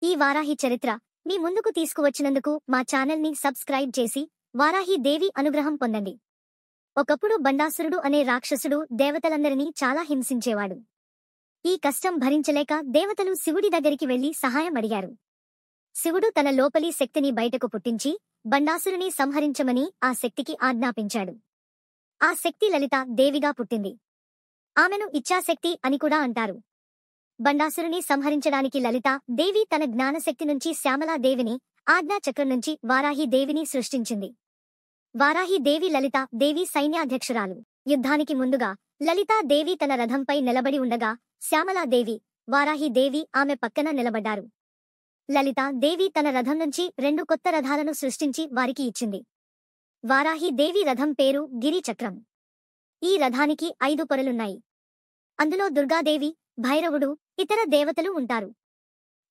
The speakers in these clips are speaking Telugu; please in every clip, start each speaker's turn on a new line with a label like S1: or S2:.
S1: ఈ వారాహి చరిత్ర మీ ముందుకు తీసుకువచ్చినందుకు మా ఛానల్ని సబ్స్క్రైబ్ చేసి వారాహి దేవి అనుగ్రహం పొందండి. ఒకప్పుడు బండాసురుడు అనే రాక్షసుడు దేవతలందరినీ చాలా హింసించేవాడు. ఈ కష్టం భరించలేక దేవతలు శివుడి దగ్గరికి వెళ్లి సహాయం అడిగారు. శివుడు తన లోపలి శక్తిని బయటకు పుట్టించి బండాసురుని సంహరించమని ఆ శక్తికి ఆజ్ఞాపించాడు. ఆ శక్తి లలిత దేవిగా పుట్టింది. ఆమెను ఇచ్ఛాశక్తి అని కూడా అంటారు. బండాసురుని సంహరించడానికి లలిత దేవి తన జ్ఞానశక్తి నుంచి శ్యామలాదేవిని, ఆజ్ఞాచక్రం నుంచి వారాహి దేవిని సృష్టించింది. వారాహి దేవి లలిత దేవి సైన్యాధ్యక్షురాలు. యుద్ధానికి ముందుగా లలితా దేవి తన రథంపై నిలబడి ఉండగా శ్యామలాదేవి, వారాహి దేవి ఆమె పక్కన నిలబడ్డారు. లలితా దేవి తన రథం నుంచి 2 కొత్త రథాలను సృష్టించి వారికి ఇచ్చింది. వారాహి దేవి రథం పేరు గిరిచక్రం. ఈ రథానికి 5 పొరలున్నాయి. అందులో దుర్గాదేవి, భైరవుడు, ఇతర దేవతలు ఉంటారు.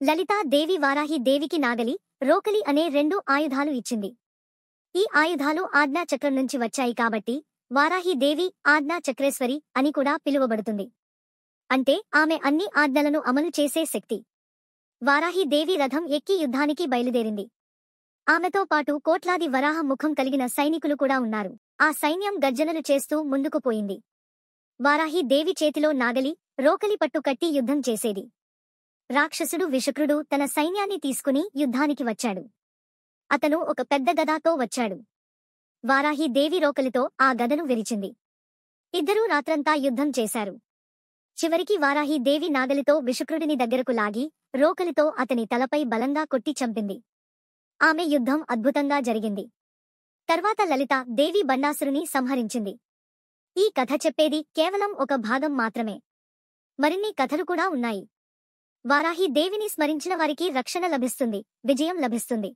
S1: లలితా దేవి వారాహి దేవికి నాగలి, రోకలి అనే 2 ఆయుధాలు ఇచ్చింది. ఈ ఆయుధాలు ఆజ్ఞాచక్రం నుంచి వచ్చాయి కాబట్టి వారాహి దేవి ఆజ్ఞాచక్రేశ్వరి అని కూడా పిలువబడుతుంది. అంటే ఆమె అన్ని ఆజ్ఞలను అమలు చేసే శక్తి. వారాహి దేవి రథం ఎక్కి యుద్ధానికి బయలుదేరింది. ఆమెతో పాటు కోట్లాది వరాహ ముఖం కలిగిన సైనికులు కూడా ఉన్నారు. ఆ సైన్యం గర్జనలు చేస్తూ ముందుకు పోయింది. వారాహి దేవి చేతిలో నాగలి, రోకలి పట్టు కట్టి యుద్ధం చేసేది. రాక్షసుడు విషకృడు తన సైన్యాన్ని తీసుకుని యుద్ధానికి వచ్చాడు. అతను ఒక పెద్ద గదాతో వచ్చాడు. వారాహి దేవి రోకలితో ఆ గదను విరిచింది. ఇద్దరూ రాత్రంతా యుద్ధం చేశారు. చివరికి వారాహి దేవి నాగలితో విషకృడిని దగ్గరకు లాగి రోకలితో అతని తలపై బలంగా కొట్టి చంపింది. ఆమె యుద్ధం అద్భుతంగా జరిగింది. తర్వాత లలిత దేవి బండాసురుని సంహరించింది. ఈ కథ చెప్పేది కేవలం ఒక భాగం మాత్రమే. మరిన్ని కథలు కూడా ఉన్నాయి. వారాహి దేవిని స్మరించిన వారికి రక్షణ లభిస్తుంది, విజయం లభిస్తుంది.